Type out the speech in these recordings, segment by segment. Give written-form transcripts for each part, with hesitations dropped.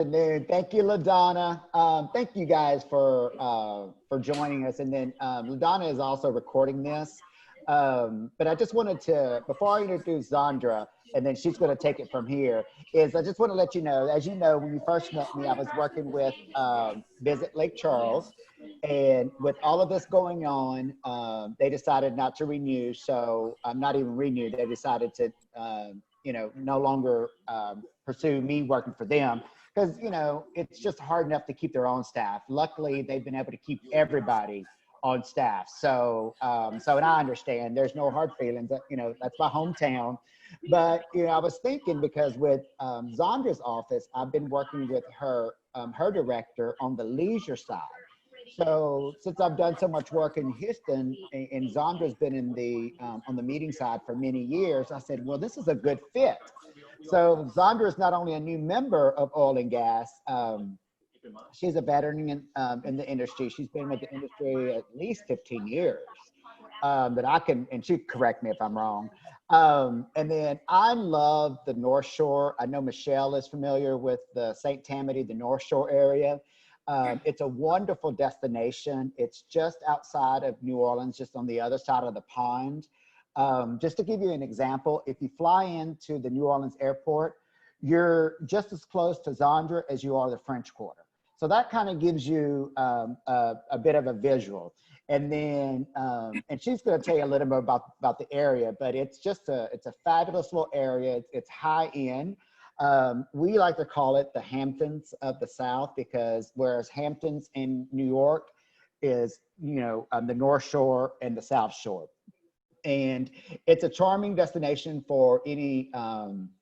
afternoon. Thank you, LaDonna. Thank you guys for joining us. And then LaDonna is also recording this. But I just wanted to, before I introduce Zandra, and then she's going to take it from here, is I just want to let you know, as you know, when you first met me, I was working with Visit Lake Charles. And with all of this going on, they decided not to renew. So not even renew. They decided to, no longer pursue me working for them. Because, it's just hard enough to keep their own staff. Luckily, they've been able to keep everybody on staff. So, and I understand there's no hard feelings. That's my hometown. But, I was thinking because with Zandra's office, I've been working with her, her director on the leisure side. So since I've done so much work in Houston and Zandra's been in the, on the meeting side for many years, I said, well, this is a good fit. So Zandra is not only a new member of oil and gas, she's a veteran in the industry. She's been with the industry at least 15 years. That I can, and she correct me if I'm wrong. And then I love the North Shore. I know Michelle is familiar with the St. Tammany, the North Shore area. It's a wonderful destination. It's just outside of New Orleans, just on the other side of the pond. Just to give you an example, if you fly into the New Orleans airport, you're just as close to Zandra as you are the French Quarter. So that kind of gives you a bit of a visual. And then, and she's going to tell you a little bit about the area, but it's just it's a fabulous little area. It's high end. We like to call it the Hamptons of the South, because whereas Hamptons in New York is, the North Shore and the South Shore. And it's a charming destination for any,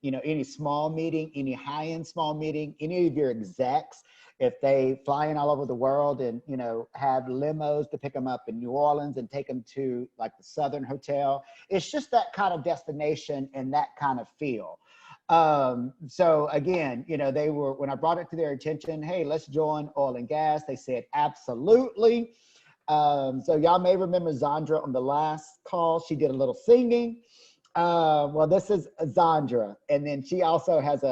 any small meeting, any high-end small meeting, any of your execs, if they fly in all over the world and, have limos to pick them up in New Orleans and take them to like the Southern Hotel. It's just that kind of destination and that kind of feel. So again, they were, when I brought it to their attention, hey, let's join oil and gas. They said, absolutely. So y'all may remember Zandra on the last call. She did a little singing. Well, this is Zandra. And then she also has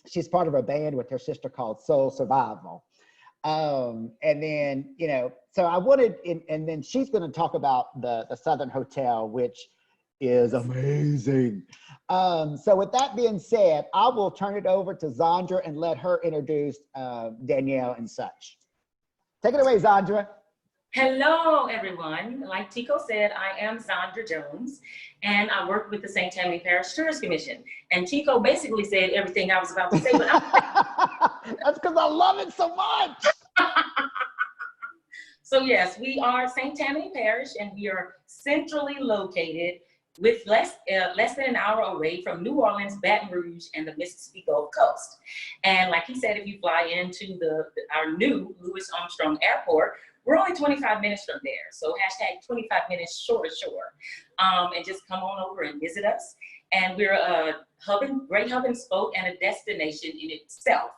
she's part of a band with her sister called Soul Survival. And then, so I wanted, and then she's going to talk about the Southern Hotel, which is amazing. So with that being said, I will turn it over to Zandra and let her introduce Danielle and such. Take it away, Zandra. Hello, everyone. Like Tico said, I am Zandra Jones, and I work with the St. Tammany Parish Tourist Commission. And Tico basically said everything I was about to say, but that's because I love it so much. So yes, we are St. Tammany Parish, and we are centrally located with less than an hour away from New Orleans, Baton Rouge, and the Mississippi Gulf Coast. And like he said, if you fly into our new Louis Armstrong Airport, we're only 25 minutes from there. So hashtag 25 minutes short of shore. And just come on over and visit us. And we're a great hub and spoke and a destination in itself.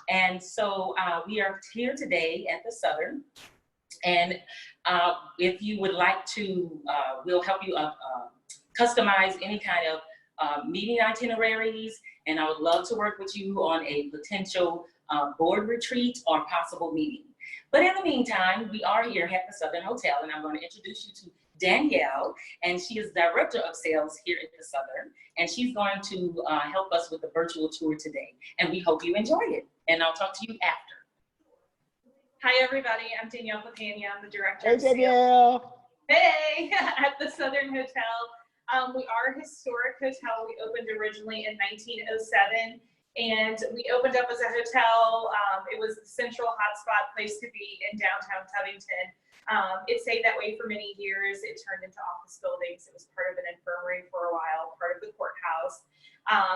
And so we are here today at the Southern. And if you would like to, we'll help you customize any kind of meeting itineraries, and I would love to work with you on a potential board retreat or possible meeting. But in the meantime, we are here at the Southern Hotel, and I'm going to introduce you to Danielle, and she is Director of Sales here at the Southern, and she's going to help us with the virtual tour today, and we hope you enjoy it, and I'll talk to you after. Hi, everybody. I'm Danielle Papania. I'm the Director of Sales. Danielle. Hey, at the Southern Hotel. We are a historic hotel. We opened originally in 1907, and we opened up as a hotel. It was the central hotspot place to be in downtown Covington. It stayed that way for many years. It turned into office buildings. It was part of an infirmary for a while, part of the courthouse.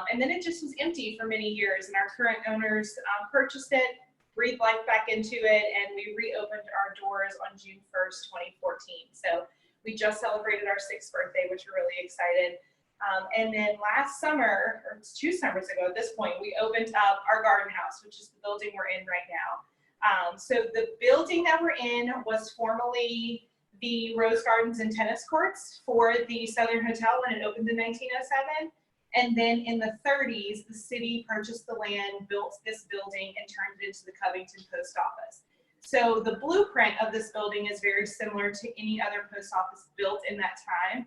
And then it just was empty for many years, and our current owners purchased it, breathed life back into it, and we reopened our doors on June 1st, 2014. So we just celebrated our 6th birthday, which we're really excited. And then last summer, or it's 2 summers ago at this point, we opened up our garden house, which is the building we're in right now. So the building that we're in was formerly the Rose Gardens and tennis courts for the Southern Hotel when it opened in 1907. And then in the 30s, the city purchased the land, built this building, and turned it into the Covington Post Office. So the blueprint of this building is very similar to any other post office built in that time,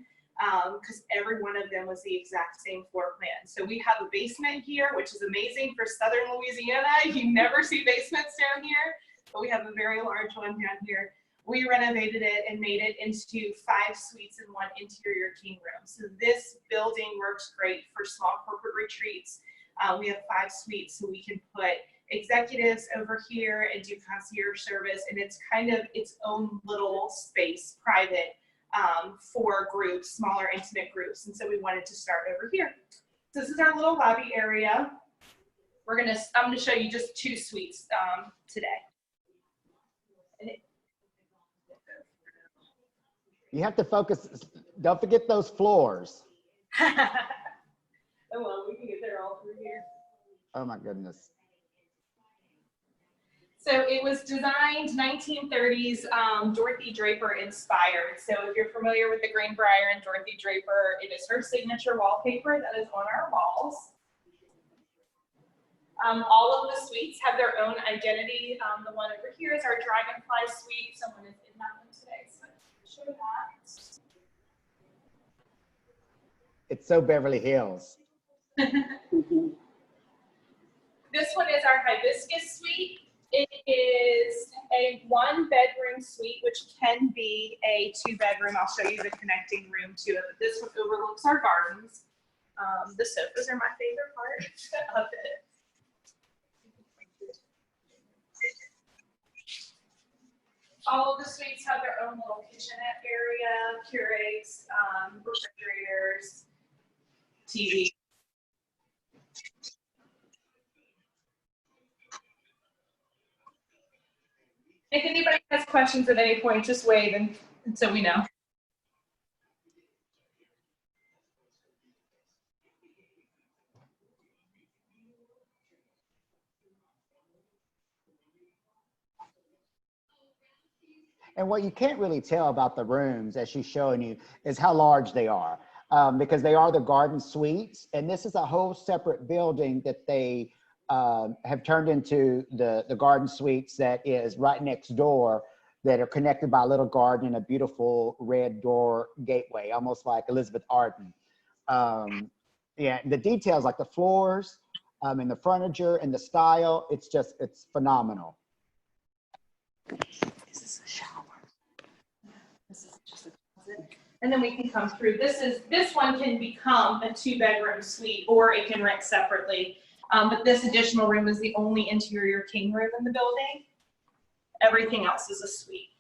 because every one of them was the exact same floor plan. So we have a basement here, which is amazing for Southern Louisiana. You never see basements down here, but we have a very large one down here. We renovated it and made it into 5 suites and 1 interior king room. So this building works great for small corporate retreats. We have 5 suites, so we can put executives over here and do concierge service, and it's kind of its own little space, private, for groups, smaller intimate groups. And so we wanted to start over here. So this is our little lobby area. I'm gonna show you just 2 suites today. You have to focus. Don't forget those floors. Oh well, we can get there all through here. Oh my goodness. So it was designed 1930s, Dorothy Draper inspired. So if you're familiar with the Greenbrier and Dorothy Draper, it is her signature wallpaper that is on our walls. All of the suites have their own identity. The one over here is our Dragonfly suite. Someone is in that one today, so I'll show that. It's so Beverly Hills. This one is our Hibiscus suite. It is a 1-bedroom suite, which can be a 2-bedroom. I'll show you the connecting room to it. But this one overlooks our gardens. The sofas are my favorite part of it. All of the suites have their own little kitchenette area, Keurigs, refrigerators, TV. If anybody has questions at any point, just wave and so we know. And what you can't really tell about the rooms, as she's showing you, is how large they are, because they are the garden suites. And this is a whole separate building that they have turned into the garden suites that is right next door, that are connected by a little garden and a beautiful red door gateway, almost like Elizabeth Arden. Yeah, the details like the floors and the furniture and the style, it's phenomenal. This is a shower. This is just a closet. And then we can come through. This one can become a 2-bedroom suite, or it can rent separately. But this additional room is the only interior king room in the building. Everything else is a suite.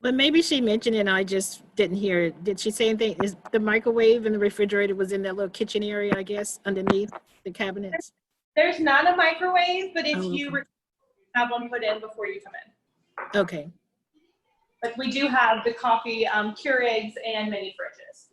But maybe she mentioned it and I just didn't hear it. Did she say anything? Is the microwave and the refrigerator was in that little kitchen area, I guess, underneath the cabinets? There's not a microwave, but if you okay. have one put in before you come in. Okay. But we do have the coffee Keurigs and mini fridges.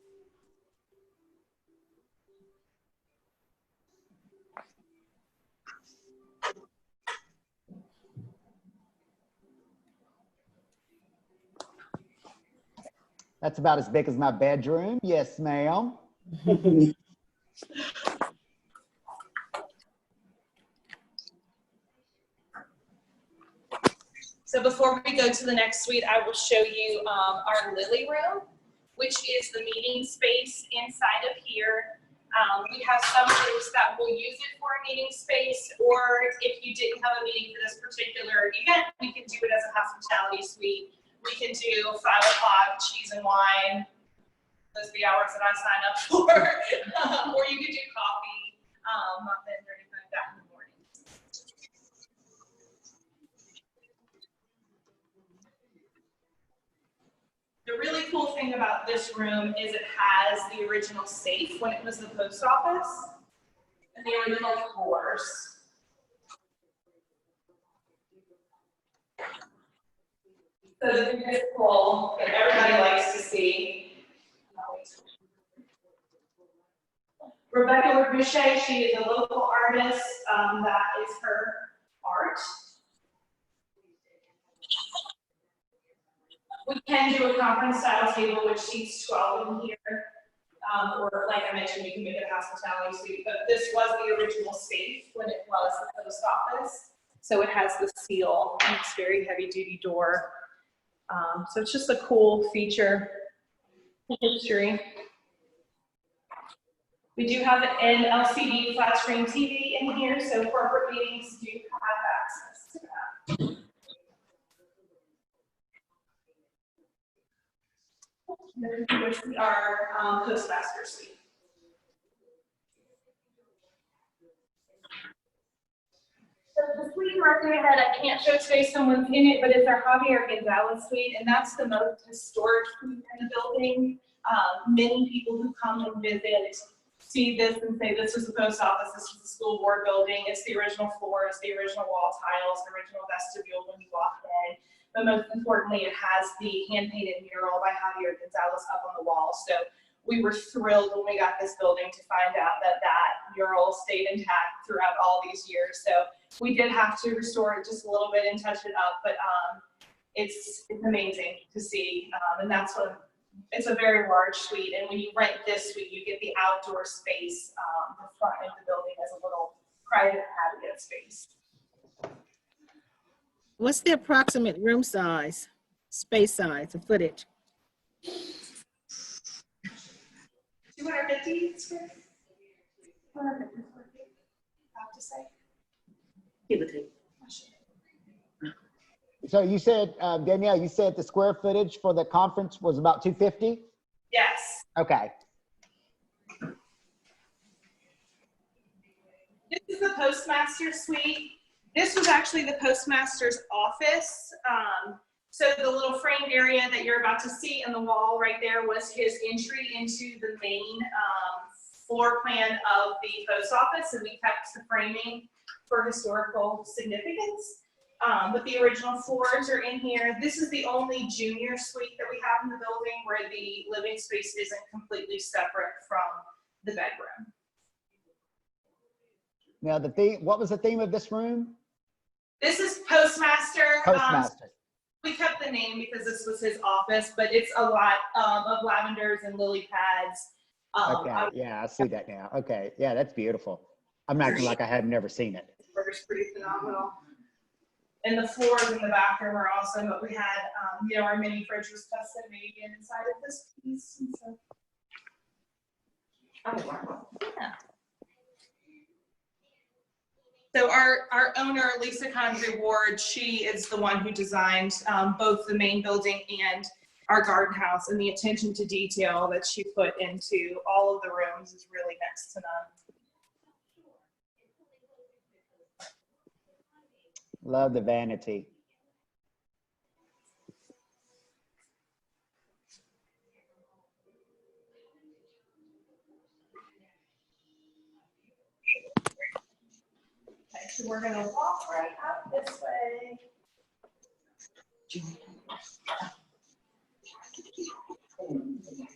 That's about as big as my bedroom. Yes, ma'am. So before we go to the next suite, I will show you our Lily room, which is the meeting space inside of here. We have some groups that will use it for a meeting space, or if you didn't have a meeting for this particular event, we can do it as a hospitality suite. We can do 5 o'clock cheese and wine. Those are the hours that I sign up for. Or you can do coffee, muffins, or anything like that in the morning. The really cool thing about this room is it has the original safe when it was the post office and the original floors. So the biggest pull that everybody likes to see. Rebecca Boucher, she is a local artist. That is her art. We can do a conference style table, which seats 12 in here. or like I mentioned, you can make it a hospitality suite, but this was the original safe when it was the post office. So it has the seal and it's very heavy duty door. So it's just a cool feature history. We do have an LCD flat screen TV in here, so corporate meetings do have access to that. Here's our Postmaster suite. So the suite right there that I can't show today, someone's in it, but it's our Javier Gonzalez suite, and that's the most historic suite in the building. Many people who come and visit see this and say, this is the post office, this is the school board building, it's the original floor, it's the original wall tiles, the original vestibule when you walk in. But most importantly, it has the hand-painted mural by Javier Gonzalez up on the wall. So we were thrilled when we got this building to find out that that mural stayed intact throughout all these years. So we did have to restore it just a little bit and touch it up, but it's amazing to see. And that's what, it's a very large suite. And when you rent this suite, you get the outdoor space, the front of the building as a little private patio space. What's the approximate room size, space size, the footage? 250 square feet. 250 square feet, I have to say. Give it to you. So you said, Danielle, you said the square footage for the conference was about 250? Yes. Okay. This is the Postmaster suite. This was actually the Postmaster's office. So the little framed area that you're about to see on the wall right there was his entry into the main floor plan of the post office, and we kept the framing for historical significance. But the original floors are in here. This is the only junior suite that we have in the building where the living space isn't completely separate from the bedroom. Now the theme, what was the theme of this room? This is Postmaster. Postmaster. We kept the name because this was his office, but it's a lot of lavenders and lily pads. Okay, yeah, I see that now. Okay, yeah, that's beautiful. I'm acting like I had never seen it. It's pretty phenomenal. And the floors in the bathroom are awesome, but we had, you know, our mini fridge was custom made inside of this piece. And so. Oh, wow. Yeah. So our owner, Lisa Condry Ward, she is the one who designed both the main building and our garden house, and the attention to detail that she put into all of the rooms is really next to none. Love the vanity. Okay, so we're gonna walk right up this way.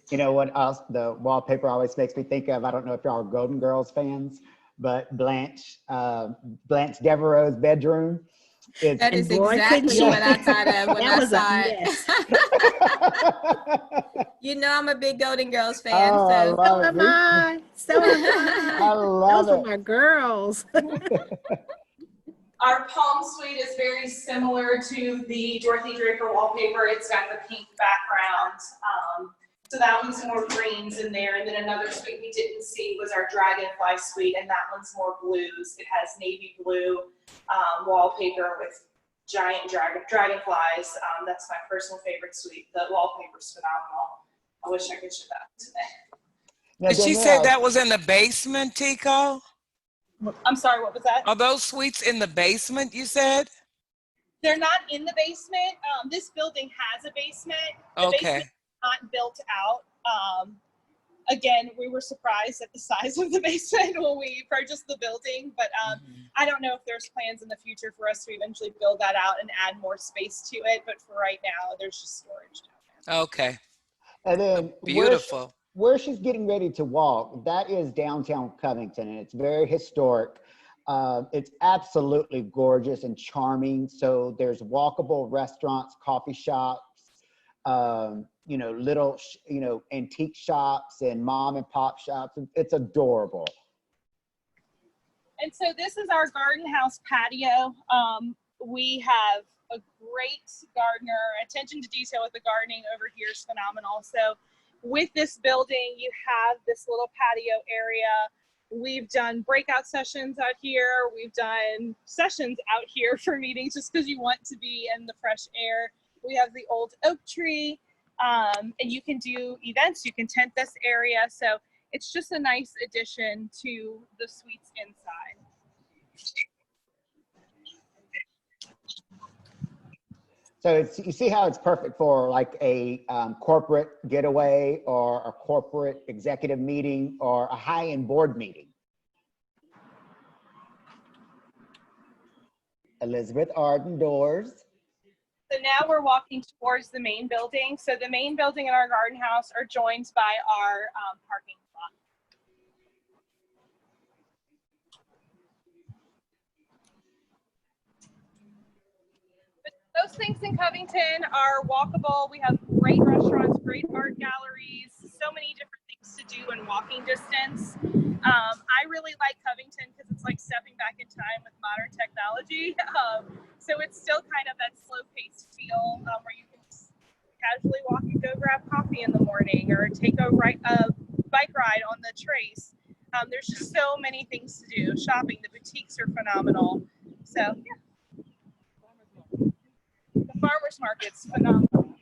You know what else the wallpaper always makes me think of? I don't know if y'all are Golden Girls fans, but Blanche Devereaux's bedroom. That is boy, exactly couldn't what I thought of when That I was a saw it. mess. You know I'm a big Golden Girls fan, Oh, I so So love am it. I. So am I. I love Those it. were my girls. Our palm suite is very similar to the Dorothy Draper wallpaper. It's got the pink background. So that one's more greens in there. And then another suite we didn't see was our Dragonfly suite, and that one's more blues. It has navy blue wallpaper with giant dragonflies. That's my personal favorite suite. The wallpaper's phenomenal. I wish I could show that today. Now, Did she say Danielle, that was in the basement, Tico? I'm sorry, what was that? Are those suites in the basement, you said? They're not in the basement. This building has a basement. The Okay. basement is not built out. Again, we were surprised at the size of the basement when we purchased the building, but I don't know if there's plans in the future for us to eventually build that out and add more space to it. But for right now, there's just storage down there. Okay. and then Beautiful. where she's getting ready to walk, that is downtown Covington, and it's very historic. It's absolutely gorgeous and charming. So there's walkable restaurants, coffee shops. little, antique shops and mom and pop shops. It's adorable. And so this is our garden house patio. We have a great gardener. Attention to detail with the gardening over here is phenomenal. So with this building, you have this little patio area. We've done breakout sessions out here. We've done sessions out here for meetings just because you want to be in the fresh air. We have the old oak tree, and you can do events. You can tent this area. So it's just a nice addition to the suites inside. So you see how it's perfect for like a corporate getaway or a corporate executive meeting or a high-end board meeting. Elizabeth Arden doors. So now we're walking towards the main building. So the main building and our garden house are joined by our parking lot. Those things in Covington are walkable. We have great restaurants, great art galleries, so many different things to do in walking distance. I really like Covington because it's like stepping back in time with modern technology. So it's still kind of that slow-paced feel where you can casually walk and go grab coffee in the morning or take a bike ride on the Trace. There's just so many things to do. Shopping, the boutiques are phenomenal. So yeah. The farmers market's phenomenal.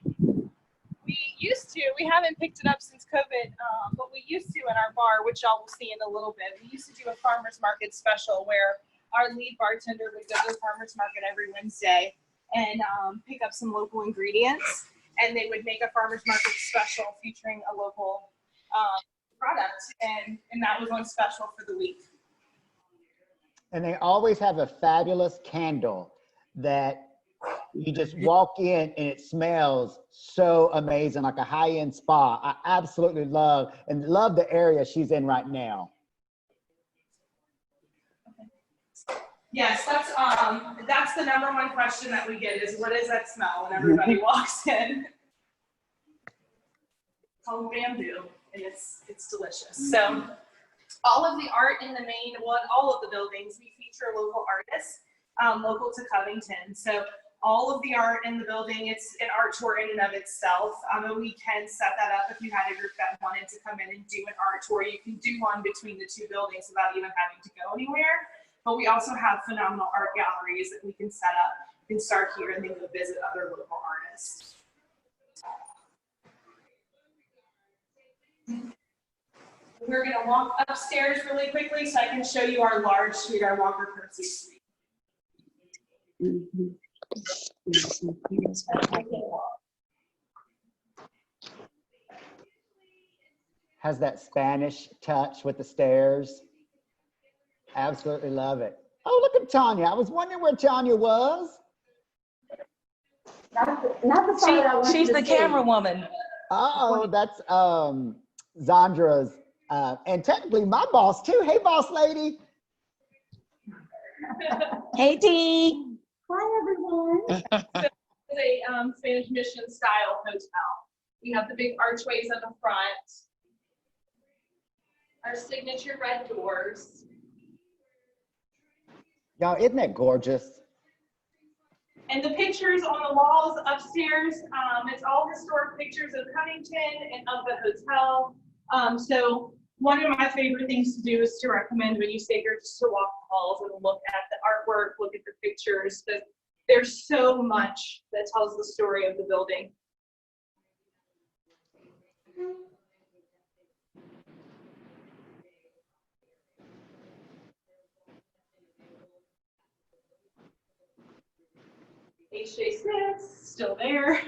We haven't picked it up since COVID, but we used to in our bar, which y'all will see in a little bit. We used to do a farmers market special where our lead bartender would go to the farmers market every Wednesday and pick up some local ingredients, and they would make a farmers market special featuring a local product, and that was on special for the week. And they always have a fabulous candle that you just walk in and it smells so amazing, like a high-end spa. I absolutely love the area she's in right now. Yes, that's the number one question that we get is, what is that smell when everybody walks in? It's called bamboo, and it's delicious. So all of the art in the main, all of the buildings, we feature local artists, local to Covington. So all of the art in the building, it's an art tour in and of itself. And we can set that up if you had a group that wanted to come in and do an art tour. You can do one between the two buildings without even having to go anywhere. But we also have phenomenal art galleries that we can set up. You can start here and then go visit other local artists. We're going to walk upstairs really quickly so I can show you our large suite, our Walker Percy suite. Has that Spanish touch with the stairs. Absolutely love it. Oh, look at Tanya. I was wondering where Tanya was. She's the camera woman. Oh, that's Zondra's, and technically my boss too. Hey, boss lady. Hey, T. Hi, everyone. It's a Spanish Mission style hotel. We have the big archways at the front, our signature red doors. Y'all, isn't that gorgeous? And the pictures on the walls upstairs, it's all historic pictures of Covington and of the hotel. So one of my favorite things to do is to recommend when you stay here just to walk the halls and look at the artwork, look at the pictures, because there's so much that tells the story of the building. H.J. Smith, still there.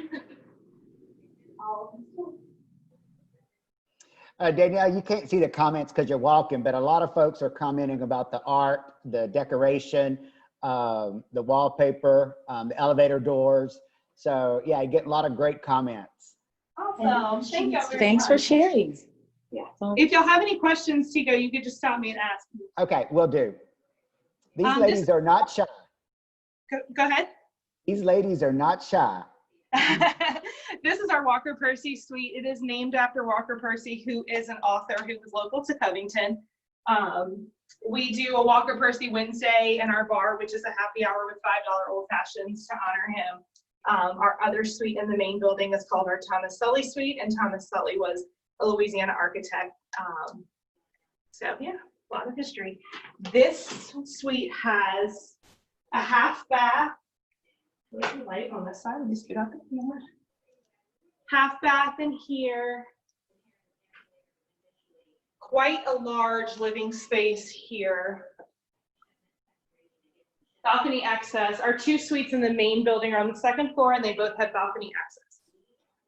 Danielle, you can't see the comments because you're walking, but a lot of folks are commenting about the art, the decoration, the wallpaper, the elevator doors. So yeah, you get a lot of great comments. Awesome. Thank you. Thanks for sharing. Yeah. If y'all have any questions, Tico, you could just stop me and ask me. Okay, will do. These ladies are not shy. Go ahead. These ladies are not shy. This is our Walker Percy suite. It is named after Walker Percy, who is an author who was local to Covington. We do a Walker Percy Wednesday in our bar, which is a happy hour with $5 old fashions to honor him. Our other suite in the main building is called our Thomas Sully suite, and Thomas Sully was a Louisiana architect. So yeah, a lot of history. This suite has a half bath. Where's the light on this side? Let me scoot up the camera. Half bath in here. Quite a large living space here. Balcony access. Our 2 suites in the main building are on the 2nd floor, and they both have balcony access.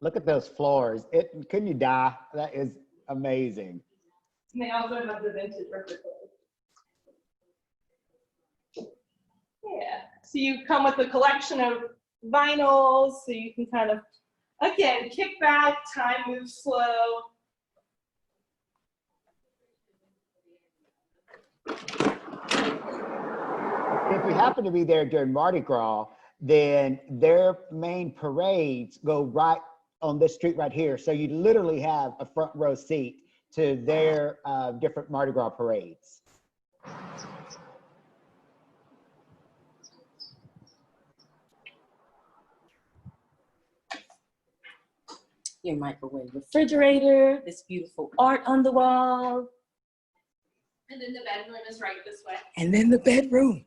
Look at those floors. Couldn't you die? That is amazing. And they also have the vintage record player. Yeah. So you come with a collection of vinyls, so you can kind of, again, kick back, time moves slow. If you happen to be there during Mardi Gras, then their main parades go right on this street right here. So you literally have a front row seat to their different Mardi Gras parades. Your microwave refrigerator, this beautiful art on the wall. And then the bedroom is right this way. And then the bedroom.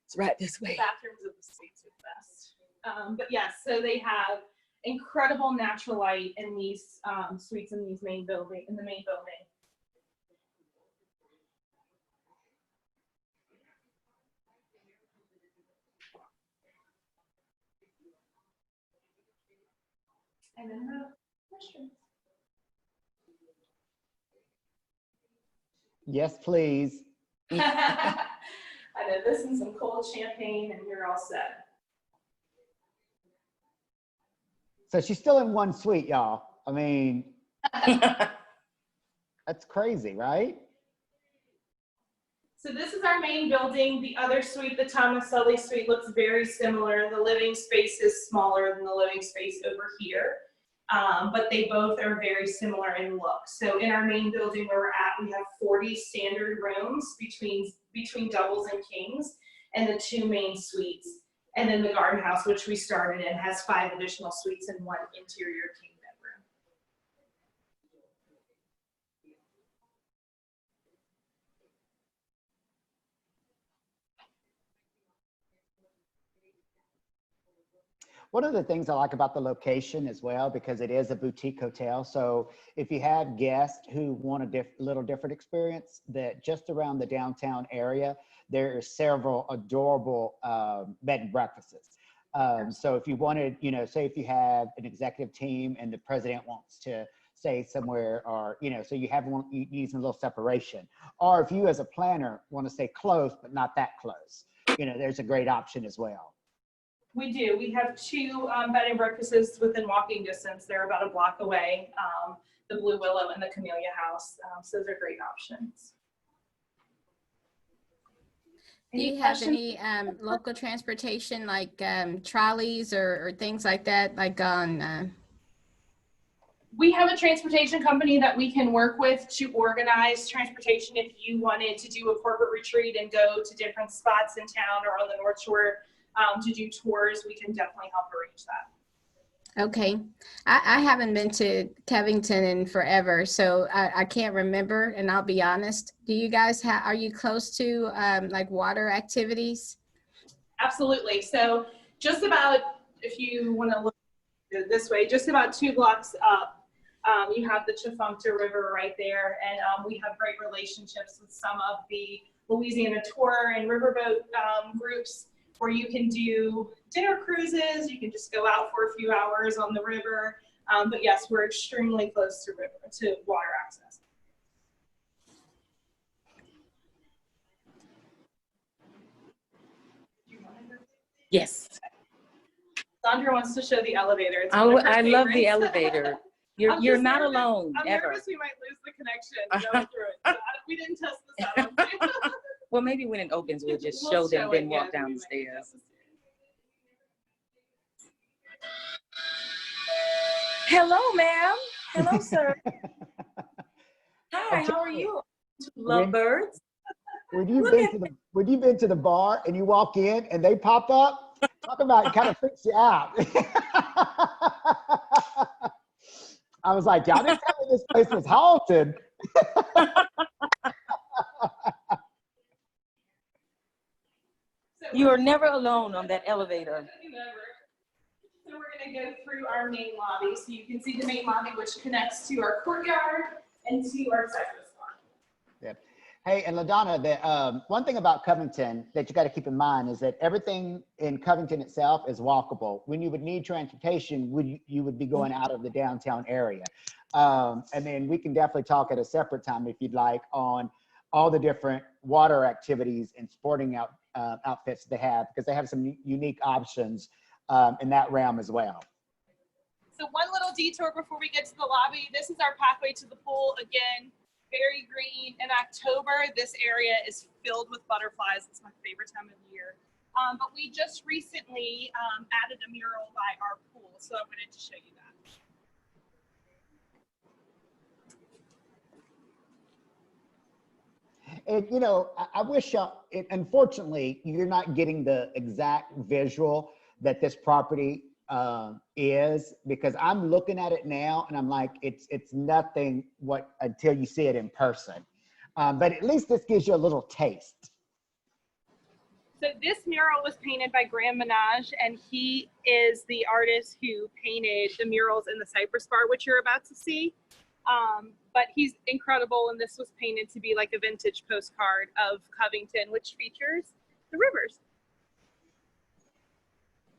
It's right this way. The bathrooms of the suites are the best. But yes, so they have incredible natural light in these suites in these main building, in the main building. And then the restrooms. Yes, please. I know this and some cold champagne, and you're all set. So she's still in one suite, y'all. I mean, that's crazy, right? So this is our main building. The other suite, the Thomas Sully suite, looks very similar. The living space is smaller than the living space over here, but they both are very similar in look. So in our main building where we're at, we have 40 standard rooms between doubles and kings, and the 2 main suites. And then the garden house, which we started in, has 5 additional suites and 1 interior king bedroom. One of the things I like about the location as well, because it is a boutique hotel. So if you have guests who want a little different experience, that just around the downtown area, there are several adorable bed and breakfasts. So if you wanted, you know, say if you have an executive team and the president wants to stay somewhere, or, you know, so you have one, you need a little separation. Or if you as a planner want to stay close, but not that close, you know, there's a great option as well. We do. We have 2 bed and breakfasts within walking distance. They're about a block away, the Blue Willow and the Camellia House. So those are great options. Do you have any local transportation, like trolleys or things like that, like on? We have a transportation company that we can work with to organize transportation. If you wanted to do a corporate retreat and go to different spots in town or on the North Shore to do tours, we can definitely help arrange that. Okay. I haven't been to Covington in forever, so I can't remember, and I'll be honest. Do you guys are you close to like water activities? Absolutely. So just about, if you want to look this way, just about 2 blocks up, you have the Tchefuncte River right there, and we have great relationships with some of the Louisiana tour and riverboat groups, where you can do dinner cruises. You can just go out for a few hours on the river. But yes, we're extremely close to water access. Yes. Sandra wants to show the elevator. It's I one of her love the favorites. elevator. I'm You're just not nervous. alone, I'm ever. nervous we might lose the connection going through it. So we didn't test this out. Well, maybe when it opens, we'll just We'll show them, show then it, walk yeah, down we the might stairs. test this. Hello, ma'am. Hello, sir. Hi, I'm how are telling you? When- Lovebirds. When you've Look been at to the bar and you walk in and they pop up, talk about it kind of freaks you out. I was like, y'all didn't tell me this place was haunted. You are never alone on that elevator. So we're going to go through our main lobby. So you can see the main lobby, which connects to our courtyard and to our cypress farm. Yeah. Hey, and LaDonna, the one thing about Covington that you got to keep in mind is that everything in Covington itself is walkable. When you would need transportation, you would be going out of the downtown area. And then we can definitely talk at a separate time if you'd like on all the different water activities and sporting outfits they have, because they have some unique options in that realm as well. So one little detour before we get to the lobby. This is our pathway to the pool. Again, very green. In October, this area is filled with butterflies. It's my favorite time of year. But we just recently added a mural by our pool, so I wanted to show you that. And you know, I wish unfortunately you're not getting the exact visual that this property is, because I'm looking at it now and I'm like, it's nothing until you see it in person. But at least this gives you a little taste. So this mural was painted by Graham Minaj, and he is the artist who painted the murals in the Cypress Bar, which you're about to see. But he's incredible, and this was painted to be like a vintage postcard of Covington, which features the rivers.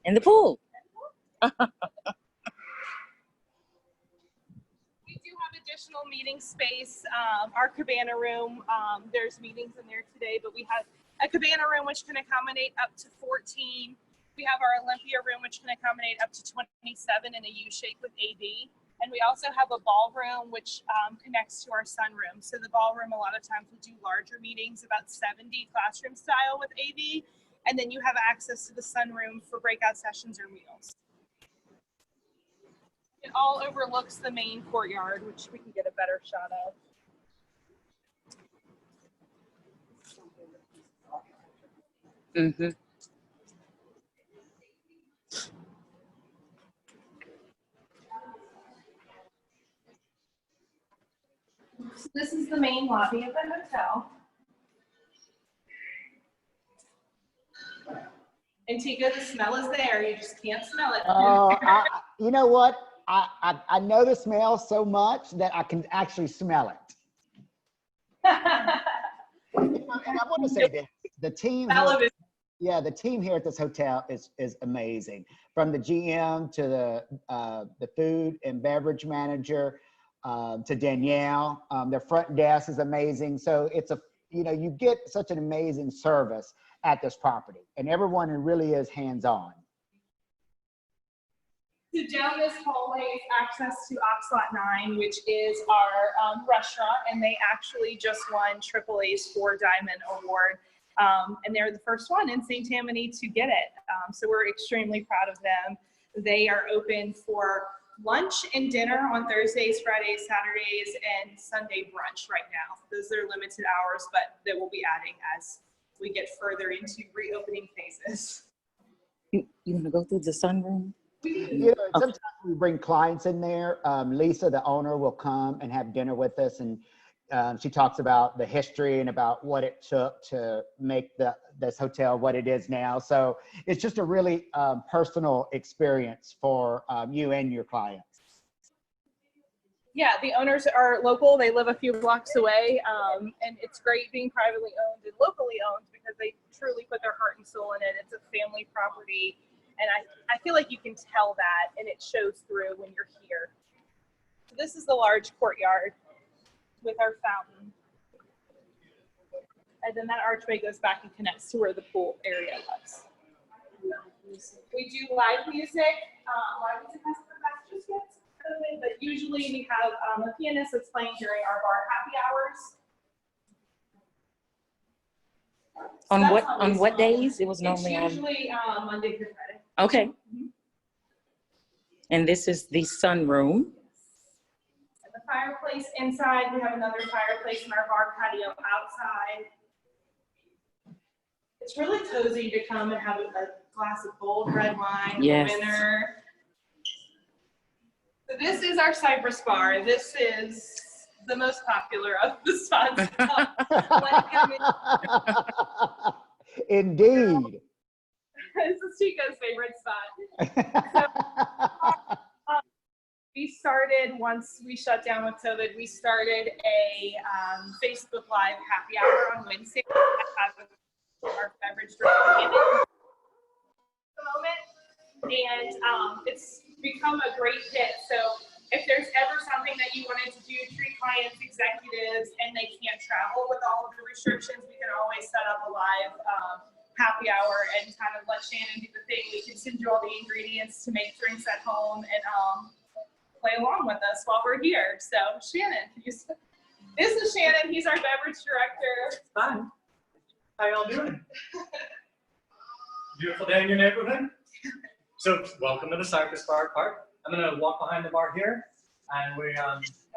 And the pool. We do have additional meeting space. Our cabana room, there's meetings in there today, but we have a cabana room which can accommodate up to 14. We have our Olympia room which can accommodate up to 27 in a U shape with AV. And we also have a ballroom which connects to our sunroom. So the ballroom, a lot of times we do larger meetings, about 70 classroom style with AV. And then you have access to the sunroom for breakout sessions or meals. It all overlooks the main courtyard, which we can get a better shot of. Mm-hmm. So this is the main lobby of the hotel. Antigua, the smell is there. You just can't smell it. You know what? I know the smell so much that I can actually smell it. And I want to say this, the team here, the team here at this hotel is amazing. From the GM to the food and beverage manager to Danielle, their front desk is amazing. So you get such an amazing service at this property, and everyone really is hands-on. So down this hallway is access to Oxlot 9, which is our restaurant, and they actually just won AAA's 4 Diamond Award. And they're the first one in St. Tammany to get it. So we're extremely proud of them. They are open for lunch and dinner on Thursdays, Fridays, Saturdays, and Sunday brunch right now. Those are limited hours, but that we'll be adding as we get further into reopening phases. You want to go through the sunroom? Sometimes we bring clients in there. Lisa, the owner, will come and have dinner with us, and she talks about the history and about what it took to make this hotel what it is now. So it's just a really personal experience for you and your clients. Yeah, the owners are local. They live a few blocks away, and it's great being privately owned and locally owned because they truly put their heart and soul in it. It's a family property, and I feel like you can tell that, and it shows through when you're here. So this is the large courtyard with our fountain, and then that archway goes back and connects to where the pool area was. We do live music. Live music has the messages yet. But usually we have a pianist that's playing during our bar happy hours. On what days? It was normally usually Monday through Friday. Okay. And this is the sunroom. And the fireplace inside, we have another fireplace in our bar patio outside. It's really cozy to come and have a glass of bold red wine in Yes. the winter. So this is our Cypress bar. This is the most popular of the spots. Indeed. This is Chico's favorite spot. We started, once we shut down with COVID, we started a Facebook Live happy hour on Wednesday. Our beverage director at the moment, and it's become a great hit. So if there's ever something that you wanted to do, treat clients, executives, and they can't travel with all of the restrictions, we can always set up a live happy hour and kind of let Shannon do the thing. We can send you all the ingredients to make drinks at home and play along with us while we're here. So Shannon, this is Shannon. He's our beverage director. Fun. How y'all doing? Beautiful day in your neighborhood? So welcome to the Cypress Bar part. I'm gonna walk behind the bar here and we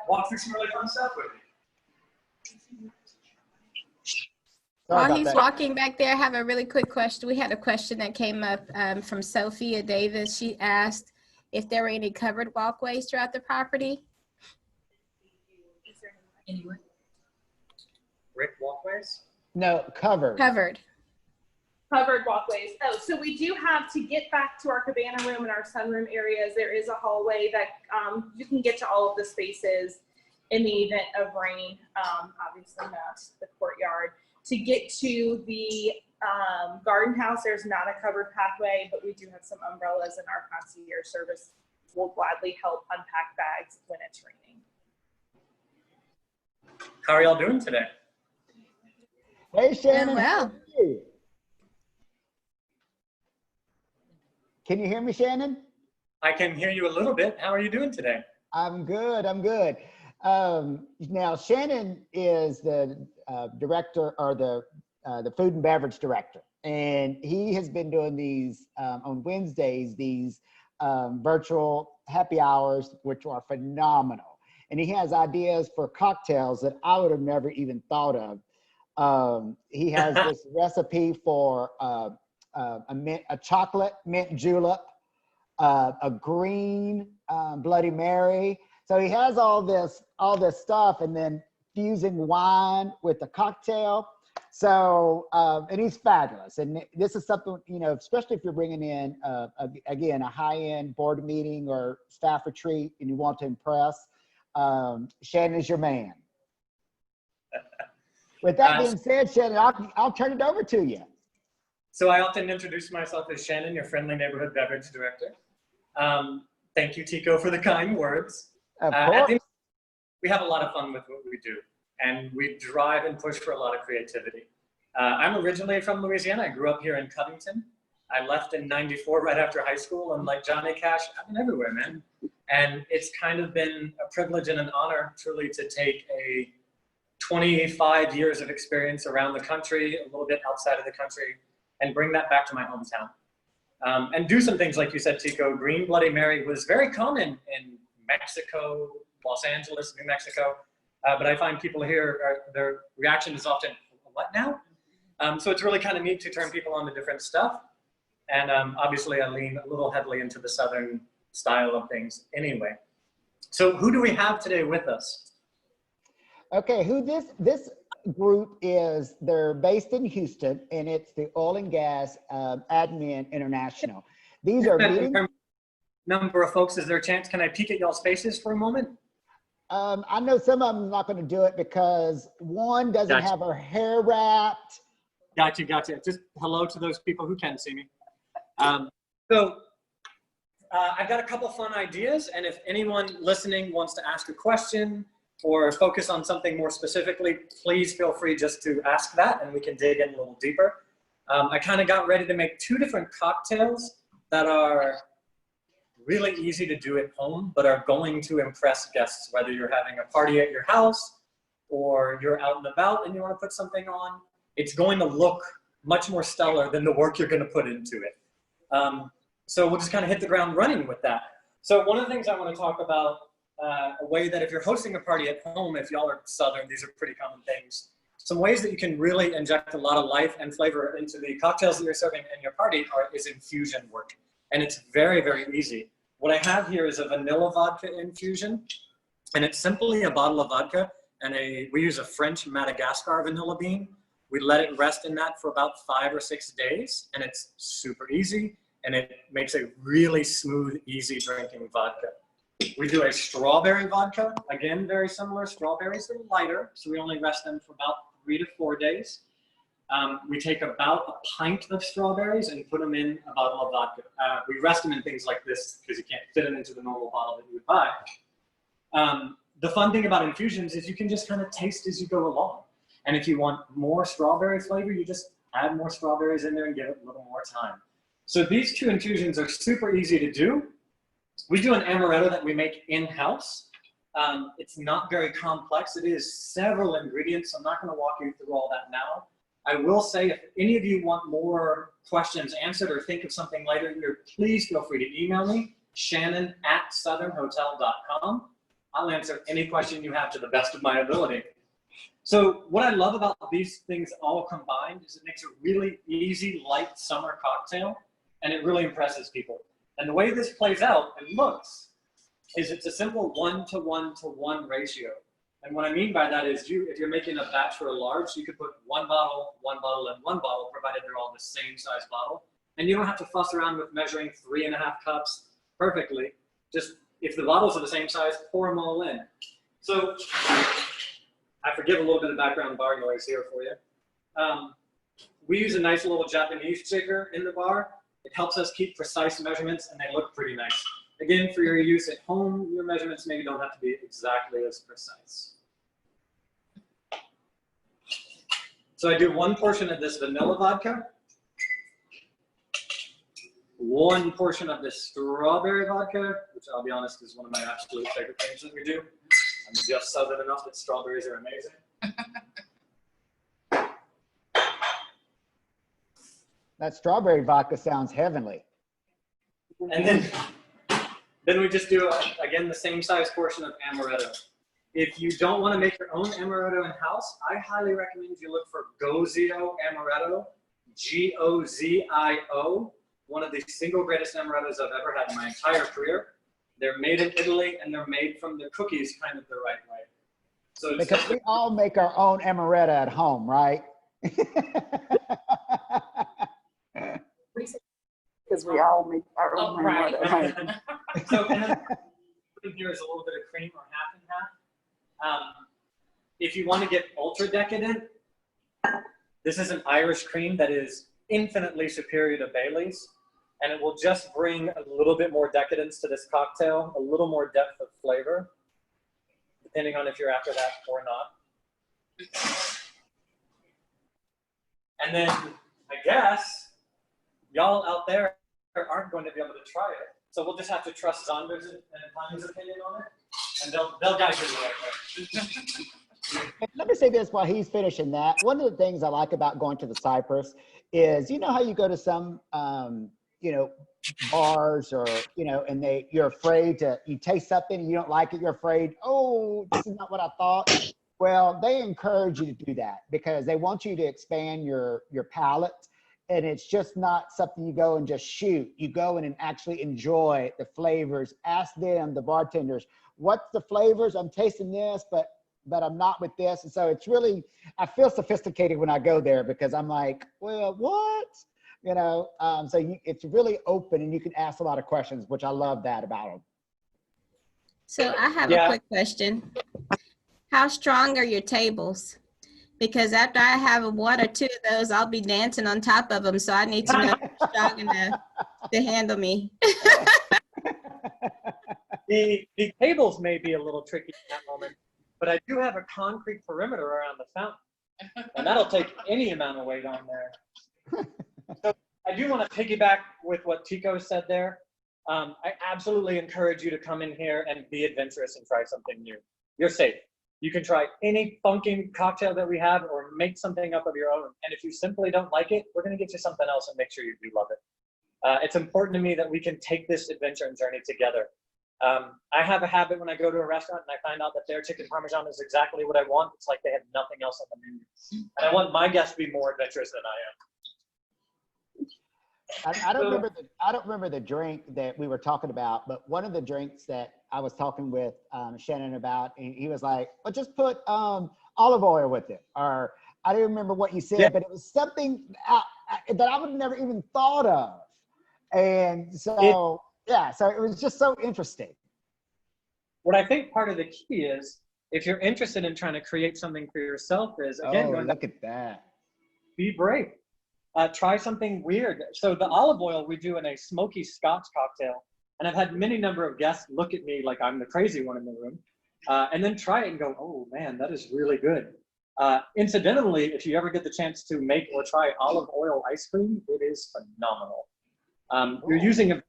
walk through some really fun stuff with you. While he's walking back there, I have a really quick question. We had a question that came up from Sophia Davis. She asked if there were any covered walkways throughout the property. Anyway. Brick walkways? No, covered. Covered. Covered walkways. Oh, so we do have, to get back to our cabana room and our sunroom areas, there is a hallway that you can get to all of the spaces in the event of rain, obviously not the courtyard. To get to the garden house, there's not a covered pathway, but we do have some umbrellas, and our concierge service will gladly help unpack bags when it's raining. How are y'all doing today? Hey, Shannon. Well. Can you hear me, Shannon? I can hear you a little bit. How are you doing today? I'm good. I'm good. Now, Shannon is the director, or the food and beverage director, and he has been doing these on Wednesdays, these virtual happy hours, which are phenomenal. And he has ideas for cocktails that I would have never even thought of. He has this recipe for a chocolate mint julep, a green Bloody Mary. So he has all this stuff, and then fusing wine with the cocktail. So, and he's fabulous. And this is something, you know, especially if you're bringing in, again, a high-end board meeting or staff retreat and you want to impress, Shannon is your man. With that being said, Shannon, I'll turn it over to you. So I often introduce myself as Shannon, your friendly neighborhood beverage director. Thank you, Tico, for the kind words. I think we have a lot of fun with what we do, and we drive and push for a lot of creativity. I'm originally from Louisiana. I grew up here in Covington. I left in '94 right after high school, and like Johnny Cash, I've been everywhere, man. And it's kind of been a privilege and an honor truly to take a 25 years of experience around the country, a little bit outside of the country, and bring that back to my hometown. And do some things like you said, Tico. Green Bloody Mary was very common in Mexico, Los Angeles, New Mexico. But I find people here, their reaction is often, what now? So it's really kind of neat to turn people on to different stuff. And obviously I lean a little heavily into the Southern style of things anyway. So who do we have today with us? Okay, who this group is, they're based in Houston, and it's the O&GA Admin International. These are meetings. Number of folks, is there a chance, can I peek at y'all's faces for a moment? I know some of them are not going to do it because one doesn't have her hair wrapped. Gotcha. Just hello to those people who can see me. I've got a couple fun ideas, and if anyone listening wants to ask a question or focus on something more specifically, please feel free just to ask that, and we can dig in a little deeper. I kind of got ready to make two different cocktails that are really easy to do at home, but are going to impress guests, whether you're having a party at your house or you're out and about and you want to put something on. It's going to look much more stellar than the work you're going to put into it. So we'll just kind of hit the ground running with that. So one of the things I want to talk about, a way that if you're hosting a party at home, if y'all are Southern, these are pretty common things. Some ways that you can really inject a lot of life and flavor into the cocktails that you're serving in your party is infusion work. And it's very, very easy. What I have here is a vanilla vodka infusion, and it's simply a bottle of vodka, and we use a French Madagascar vanilla bean. We let it rest in that for about 5 or 6 days, and it's super easy, and it makes a really smooth, easy drinking vodka. We do a strawberry vodka, again, very similar. Strawberries are lighter, so we only rest them for about 3 to 4 days. We take about a pint of strawberries and put them in a bottle of vodka. We rest them in things like this because you can't fit them into the normal bottle that you would buy. The fun thing about infusions is you can just kind of taste as you go along. And if you want more strawberry flavor, you just add more strawberries in there and give it a little more time. So these 2 infusions are super easy to do. We do an amaretto that we make in-house. It's not very complex. It is several ingredients. I'm not going to walk you through all that now. I will say if any of you want more questions answered or think of something later, please feel free to email me, shannon@southernhotel.com. I'll answer any question you have to the best of my ability. So what I love about these things all combined is it makes a really easy, light summer cocktail, and it really impresses people. And the way this plays out and looks is it's a simple 1-to-1-to-1 ratio. And what I mean by that is if you're making a batch for a large, you could put 1 bottle, 1 bottle, and 1 bottle, provided they're all the same size bottle. And you don't have to fuss around with measuring 3.5 cups perfectly. Just if the bottles are the same size, pour them all in. So I forgive a little bit of background bar noise here for you. We use a nice little Japanese shaker in the bar. It helps us keep precise measurements, and they look pretty nice. Again, for your use at home, your measurements maybe don't have to be exactly as precise. So I do 1 portion of this vanilla vodka, 1 portion of this strawberry vodka, which I'll be honest is one of my absolute favorite things that we do. I'm just Southern enough that strawberries are amazing. That strawberry vodka sounds heavenly. And then we just do, again, the same size portion of amaretto. If you don't want to make your own amaretto in-house, I highly recommend you look for Gozio Amaretto, Gozio, one of the single greatest amarettos I've ever had in my entire career. They're made in Italy, and they're made from the cookies kind of the right way. So because we all make our own amaretto at home, right? Because we all make our own right. amaretto. So and then here is a little bit of cream or half and half. If you want to get ultra decadent, this is an Irish cream that is infinitely superior to Bailey's, and it will just bring a little bit more decadence to this cocktail, a little more depth of flavor, depending on if you're after that or not. And then I guess y'all out there aren't going to be able to try it, so we'll just have to trust Zondra's and Tanya's opinion on it, and they'll guide you the right way. Let me say this while he's finishing that. One of the things I like about going to the Cypress is, you know how you go to some, bars or, and you're afraid you taste something and you don't like it. You're afraid, oh, this is not what I thought. Well, they encourage you to do that because they want you to expand your palate. And it's just not something you go and just shoot. You go in and actually enjoy the flavors. Ask them, the bartenders, what's the flavors? I'm tasting this, but I'm not with this. And so it's really, I feel sophisticated when I go there because I'm like, well, what? It's really open and you can ask a lot of questions, which I love that about them. So I have a quick question. How strong are your tables? Because after I have 1 or 2 of those, I'll be dancing on top of them. So I need to know if you're strong enough to handle me. The tables may be a little tricky in that moment, but I do have a concrete perimeter around the fountain, and that'll take any amount of weight on there. So I do want to piggyback with what Tico said there. I absolutely encourage you to come in here and be adventurous and try something new. You're safe. You can try any funky cocktail that we have or make something up of your own. And if you simply don't like it, we're going to get you something else and make sure you do love it. It's important to me that we can take this adventure and journey together. I have a habit when I go to a restaurant and I find out that their chicken parmesan is exactly what I want. It's like they have nothing else on the menu. And I want my guests to be more adventurous than I am. I don't remember the drink that we were talking about, but one of the drinks that I was talking with Shannon about, and he was like, well, just put olive oil with it. Or I don't remember what you said, Yeah. but it was something that I would have never even thought of. And so, so it was just so interesting. What I think part of the key is, if you're interested in trying to create something for yourself, is again, look at that. Be brave. Try something weird. So the olive oil we do in a smoky Scotch cocktail, and I've had many number of guests look at me like I'm the crazy one in the room, and then try it and go, oh man, that is really good. Incidentally, if you ever get the chance to make or try olive oil ice cream, it is phenomenal. You're using a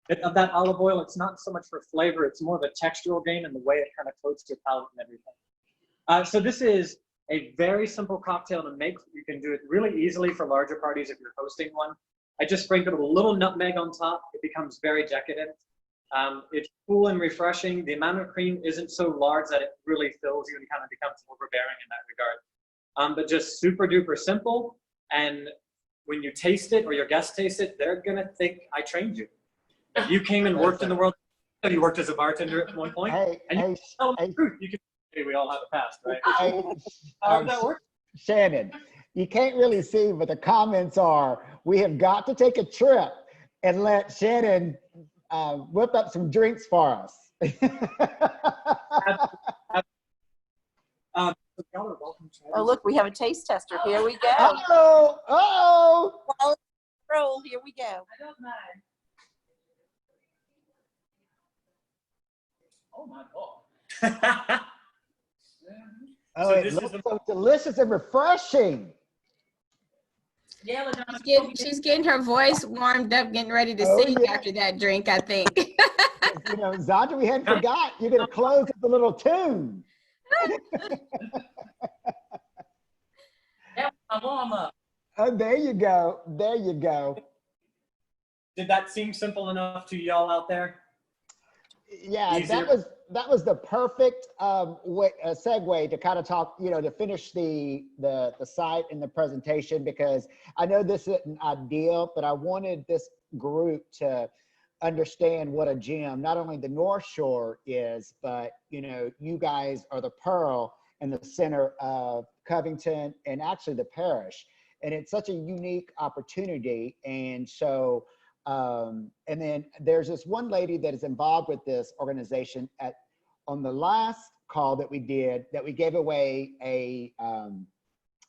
bit of that olive oil. It's not so much for flavor, it's more of a textural gain and the way it kind of coats your palate and everything. So this is a very simple cocktail to make. You can do it really easily for larger parties if you're hosting one. I just sprinkled a little nutmeg on top. It becomes very decadent. It's cool and refreshing. The amount of cream isn't so large that it really fills you and kind of becomes overbearing in that regard. But just super duper simple. And when you taste it or your guests taste it, they're gonna think I trained you. If you came and worked in the world, you worked as a bartender at one point, and you tell them the truth. You can say we all have a past, right? How does that work? Shannon, you can't really see, but the comments are, we have got to take a trip and let Shannon whip up some drinks for us. Y'all are welcome to Oh, look, we have a taste tester. Here we go. Oh. Well, roll. Here we go. I don't mind. Oh my God. Oh, So it this looks is the- so delicious and refreshing. Yeah, LaDonna, She's getting her voice warmed up, getting ready to Oh, sing yeah. after that drink, I think. You know, Zandra, we hadn't forgot. You're going to close with a little tune. that was my warm up. Oh, there you go. There you go. Did that seem simple enough to y'all out there? Yeah, Easier. that was the perfect segue to kind of talk, you know, to finish the site and the presentation, because I know this isn't ideal, but I wanted this group to understand what a gem, not only the North Shore is, but, you know, you guys are the pearl in the center of Covington and actually the parish. And it's such a unique opportunity. And so, and then there's this one lady that is involved with this organization. On the last call that we did, that we gave away a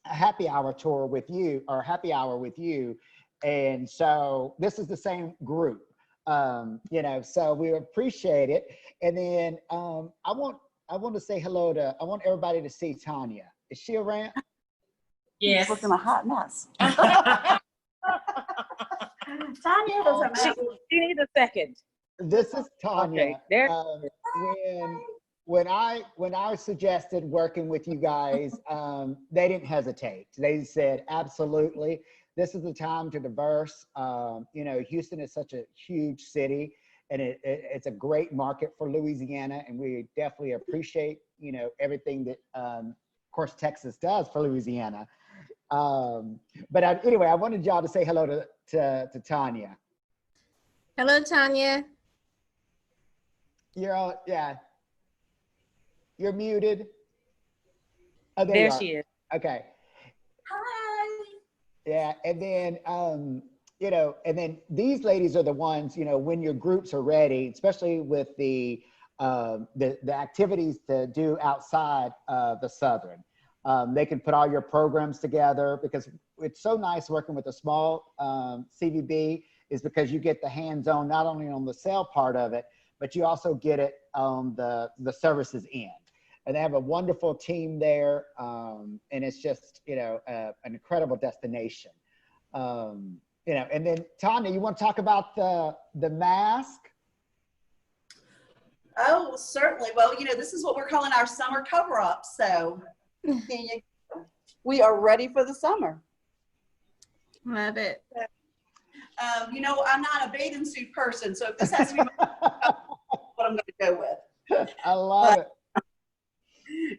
happy hour tour with you, or happy hour with you. And so this is the same group, you know, so we appreciate it. And then I want to say hello to, I want everybody to see Tanya. Is she around? Yes. She's looking a hot mess. Tanya doesn't matter. She needs a second. This is Tanya. Okay, there. When I suggested working with you guys, they didn't hesitate. They said, absolutely. This is the time to diverse. You know, Houston is such a huge city, and it's a great market for Louisiana, and we definitely appreciate, you know, everything that, of course, Texas does for Louisiana. But anyway, I wanted y'all to say hello to Tanya. Hello, Tanya. You're all, yeah. You're muted. Oh, There you are. she is. Okay. Hi. Yeah, and then you know, and then these ladies are the ones, you know, when your groups are ready, especially with the activities to do outside of the Southern. They can put all your programs together, because it's so nice working with a small CVB, is because you get the hands-on, not only on the sale part of it, but you also get it on the services end. And they have a wonderful team there, and it's just, you know, an incredible destination. You know, and then Tanya, you want to talk about the mask? Oh, certainly. Well, you know, this is what we're calling our summer cover-up. So we are ready for the summer. Love it. You know, I'm not a bathing suit person, so if this has to be what I'm going to go with. I love it.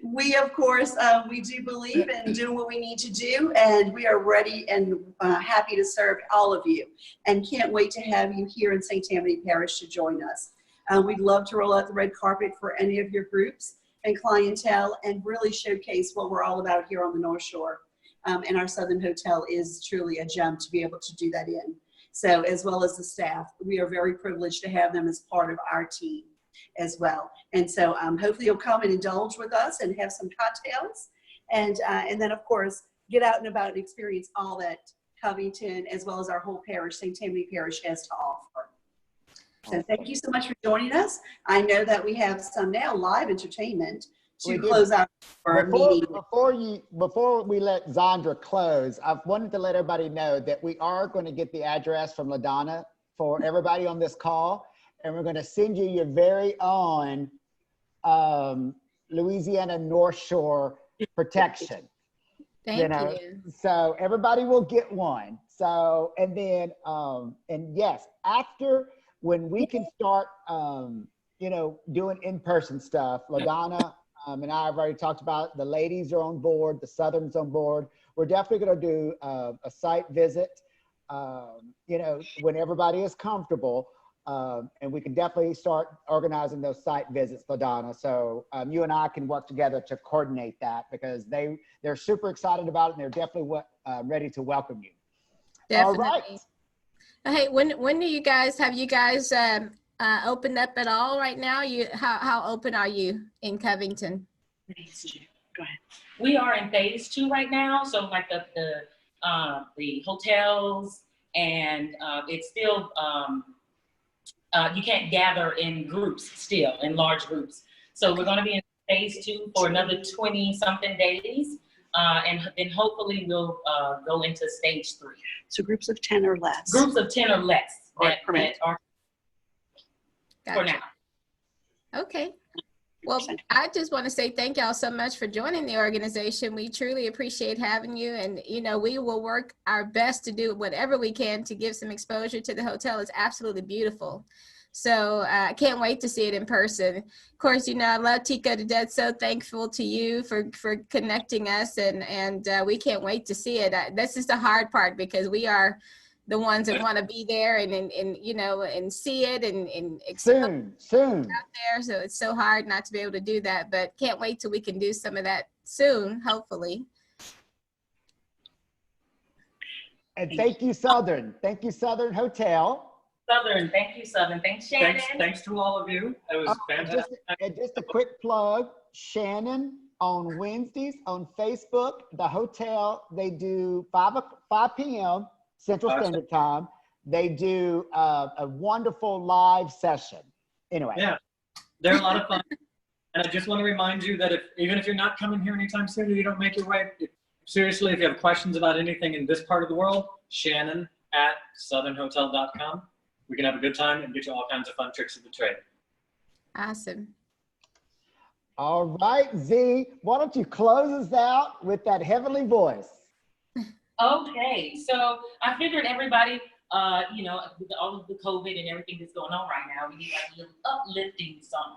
We, of course, we do believe in doing what we need to do, and we are ready and happy to serve all of you, and can't wait to have you here in St. Tammany Parish to join us. We'd love to roll out the red carpet for any of your groups and clientele and really showcase what we're all about here on the North Shore. And our Southern Hotel is truly a gem to be able to do that in. So, as well as the staff, we are very privileged to have them as part of our team as well. And so hopefully you'll come and indulge with us and have some cocktails. And then, of course, get out and about and experience all that Covington, as well as our whole parish, St. Tammany Parish, has to offer. So thank you so much for joining us. I know that we have some now live entertainment to close out our meeting. Before we let Zandra close, I wanted to let everybody know that we are going to get the address from LaDonna for everybody on this call, and we're going to send you your very own Louisiana North Shore protection. Thank you. So everybody will get one. So, and then, and yes, after, when we can start, doing in-person stuff, LaDonna and I have already talked about, the ladies are on board, the Southern's on board. We're definitely going to do a site visit, when everybody is comfortable, and we can definitely start organizing those site visits, LaDonna. So you and I can work together to coordinate that, because they're super excited about it, and they're definitely ready to welcome you. Definitely. All right. Hey, when do you guys opened up at all right now? How open are you in Covington? Go ahead. We are in phase 2 right now. So like the hotels, and it's still, you can't gather in groups still, in large groups. So we're going to be in phase 2 for another 20 something days. And then hopefully we'll go into stage 3. So groups of 10 or less. Groups of 10 or less that are for now. Okay. Well, I just want to say thank y'all so much for joining the organization. We truly appreciate having you. And, we will work our best to do whatever we can to give some exposure to the hotel. It's absolutely beautiful. So I can't wait to see it in person. Of course, I love Tico to death. So thankful to you for connecting us. And we can't wait to see it. This is the hard part, because we are the ones that want to be there and see it and soon out there. So it's so hard not to be able to do that, but can't wait till we can do some of that soon, hopefully. And thank you, Southern. Thank you, Southern Hotel. Southern, thank you, Southern. Thanks, Shannon. Thanks to all of you. It was fantastic. Just a quick plug, Shannon, on Wednesdays on Facebook, the hotel, they do 5 p.m. Central Standard Time. They do a wonderful live session. Anyway. Yeah, they're a lot of fun. And I just want to remind you that even if you're not coming here anytime soon, or you don't make your way, seriously, if you have questions about anything in this part of the world, Shannon at southernhotel.com. We can have a good time and get you all kinds of fun tricks of the trade. Awesome. All right, Z, why don't you close us out with that heavenly voice? Okay, so I figured everybody, with all of the COVID and everything that's going on right now, we need like a little uplifting song.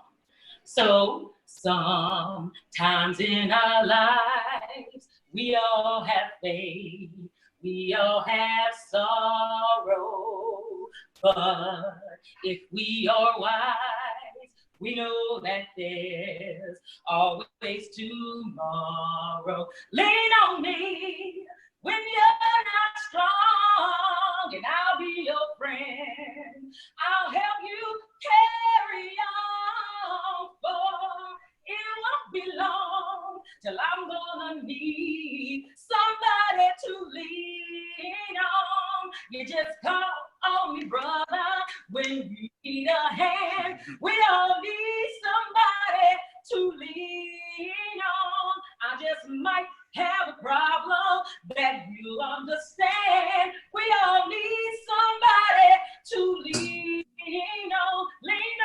So sometimes in our lives, we all have faith, we all have sorrow, but if we are wise, we know that there's always tomorrow. Lean on me when you're not strong, and I'll be your friend. I'll help you carry on, for it won't be long till I'm gonna need somebody to lean on. You just call on me, brother, when you need a hand. We all need somebody to lean on. I just might have a problem that you understand. We all need somebody to lean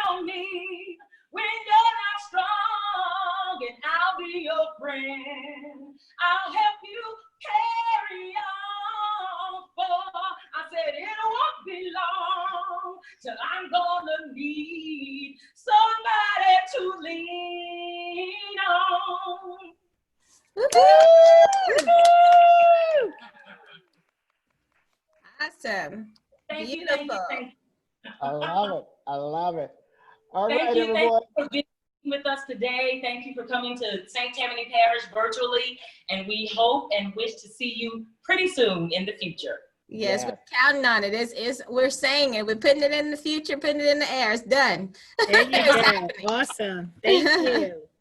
on me when you're not strong, and I'll be your friend. I'll help you carry on, for I said it won't be long till I'm gonna need somebody to lean on. Awesome. Thank you, Beautiful. thank you. I love it. I love it. All right, Thank you everyone. for being with us today. Thank you for coming to St. Tammany Parish virtually, and we hope and wish to see you pretty soon in the future. Yes, Yes. we're counting on it. We're saying it. We're putting it in the future, putting it in the air. It's done. There you It's go. happening. Awesome. Thank you.